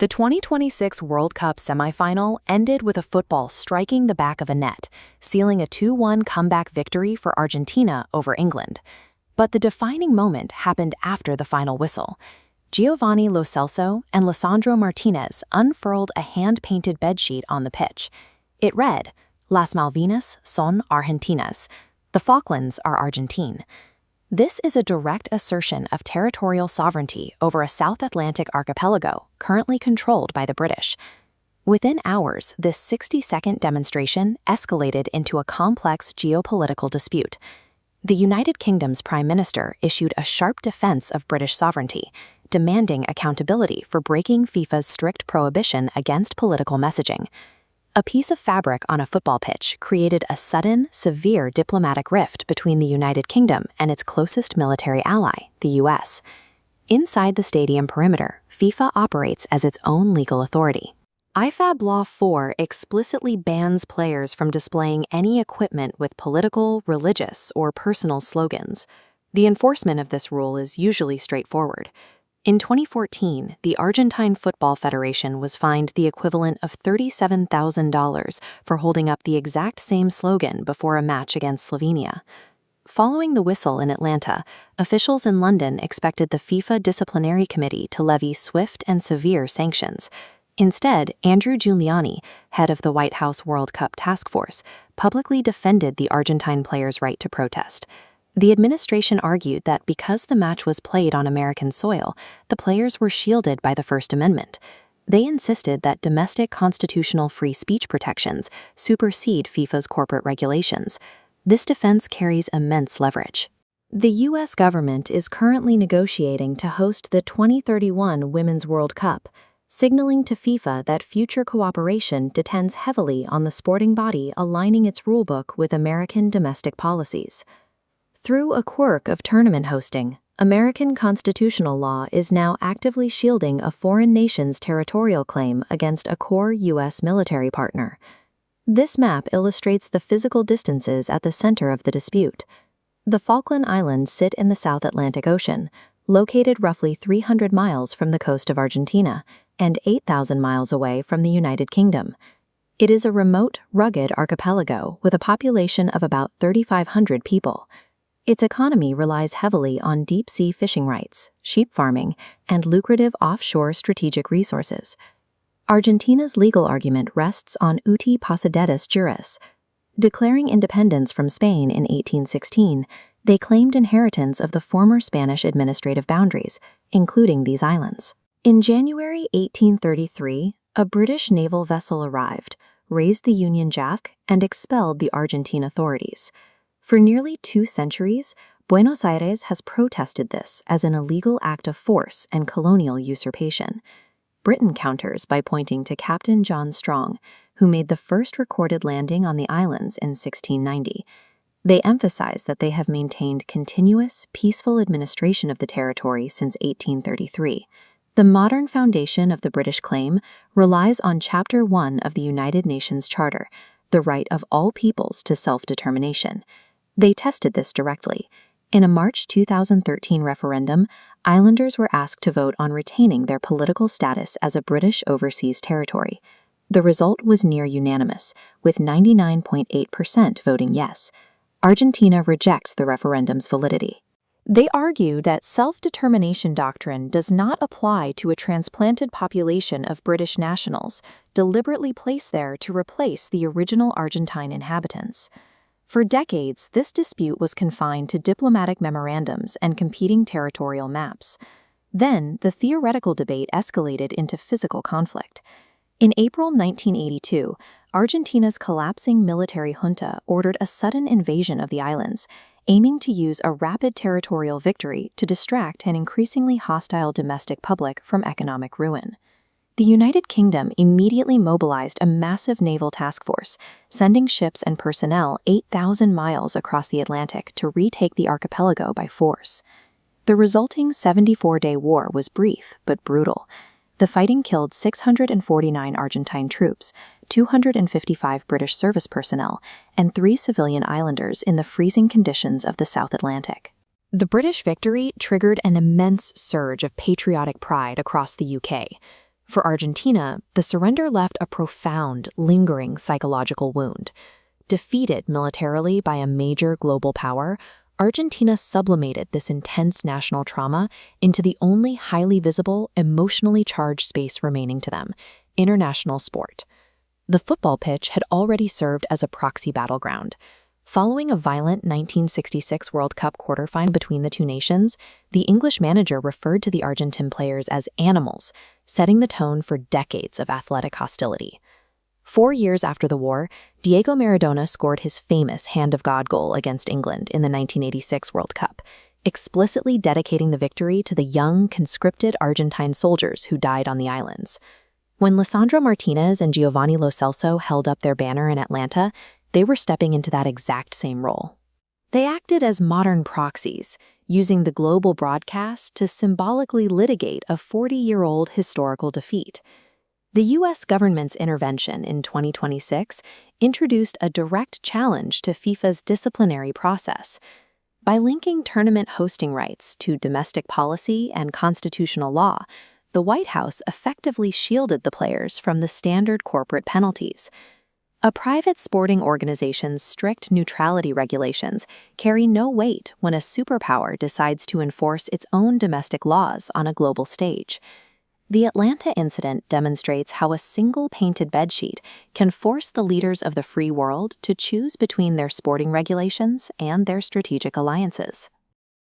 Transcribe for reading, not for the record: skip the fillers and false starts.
The 2026 World Cup semifinal ended with a football striking the back of a net, sealing a 2-1 comeback victory for Argentina over England. But the defining moment happened after the final whistle. Giovanni Lo Celso and Lisandro Martinez unfurled a hand-painted bedsheet on the pitch. It read, "Las Malvinas son Argentinas." The Falklands are Argentine. This is a direct assertion of territorial sovereignty over a South Atlantic archipelago currently controlled by the British. Within hours, this 60-second demonstration escalated into a complex geopolitical dispute. The United Kingdom's Prime Minister issued a sharp defense of British sovereignty, demanding accountability for breaking FIFA's strict prohibition against political messaging. A piece of fabric on a football pitch created a sudden, severe diplomatic rift between the United Kingdom and its closest military ally, the US. Inside the stadium perimeter, FIFA operates as its own legal authority. IFAB Law 4 explicitly bans players from displaying any equipment with political, religious, or personal slogans. The enforcement of this rule is usually straightforward. In 2014, the Argentine Football Federation was fined the equivalent of $37,000 for holding up the exact same slogan before a match against Slovenia. Following the whistle in Atlanta, officials in London expected the FIFA Disciplinary Committee to levy swift and severe sanctions. Instead, Andrew Giuliani, head of the White House World Cup Task Force, publicly defended the Argentine players' right to protest. The administration argued that because the match was played on American soil, the players were shielded by the First Amendment. They insisted that domestic constitutional free speech protections supersede FIFA's corporate regulations. This defense carries immense leverage. The U.S. government is currently negotiating to host the 2031 Women's World Cup, signaling to FIFA that future cooperation depends heavily on the sporting body aligning its rulebook with American domestic policies. Through a quirk of tournament hosting, American constitutional law is now actively shielding a foreign nation's territorial claim against a core U.S. military partner. This map illustrates the physical distances at the center of the dispute. The Falkland Islands sit in the South Atlantic Ocean, located roughly 300 miles from the coast of Argentina and 8,000 miles away from the United Kingdom. It is a remote, rugged archipelago with a population of about 3,500 people. Its economy relies heavily on deep-sea fishing rights, sheep farming, and lucrative offshore strategic resources. Argentina's legal argument rests on uti possidetis juris. Declaring independence from Spain in 1816, they claimed inheritance of the former Spanish administrative boundaries, including these islands. In January 1833, a British naval vessel arrived, raised the Union Jack, and expelled the Argentine authorities. For nearly 2 centuries, Buenos Aires has protested this as an illegal act of force and colonial usurpation. Britain counters by pointing to Captain John Strong, who made the first recorded landing on the islands in 1690. They emphasize that they have maintained continuous, peaceful administration of the territory since 1833. The modern foundation of the British claim relies on Chapter 1 of the United Nations Charter, the right of all peoples to self-determination. They tested this directly. In a March 2013 referendum, islanders were asked to vote on retaining their political status as a British overseas territory. The result was near unanimous, with 99.8% voting yes. Argentina rejects the referendum's validity. They argue that self-determination doctrine does not apply to a transplanted population of British nationals, deliberately placed there to replace the original Argentine inhabitants. For decades, this dispute was confined to diplomatic memorandums and competing territorial maps. Then, the theoretical debate escalated into physical conflict. In April 1982, Argentina's collapsing military junta ordered a sudden invasion of the islands, aiming to use a rapid territorial victory to distract an increasingly hostile domestic public from economic ruin. The United Kingdom immediately mobilized a massive naval task force, sending ships and personnel 8,000 miles across the Atlantic to retake the archipelago by force. The resulting 74-day war was brief but brutal. The fighting killed 649 Argentine troops, 255 British service personnel, and 3 civilian islanders in the freezing conditions of the South Atlantic. The British victory triggered an immense surge of patriotic pride across the UK. For Argentina, the surrender left a profound, lingering psychological wound. Defeated militarily by a major global power, Argentina sublimated this intense national trauma into the only highly visible, emotionally charged space remaining to them: international sport. The football pitch had already served as a proxy battleground. Following a violent 1966 World Cup quarterfinal between the two nations, the English manager referred to the Argentine players as animals, setting the tone for decades of athletic hostility. 4 years after the war, Diego Maradona scored his famous Hand of God goal against England in the 1986 World Cup, explicitly dedicating the victory to the young, conscripted Argentine soldiers who died on the islands. When Lisandro Martinez and Giovanni Lo Celso held up their banner in Atlanta, they were stepping into that exact same role. They acted as modern proxies, using the global broadcast to symbolically litigate a 40-year-old historical defeat. The U.S. government's intervention in 2026 introduced a direct challenge to FIFA's disciplinary process. By linking tournament hosting rights to domestic policy and constitutional law, the White House effectively shielded the players from the standard corporate penalties. A private sporting organization's strict neutrality regulations carry no weight when a superpower decides to enforce its own domestic laws on a global stage. The Atlanta incident demonstrates how a single painted bedsheet can force the leaders of the free world to choose between their sporting regulations and their strategic alliances.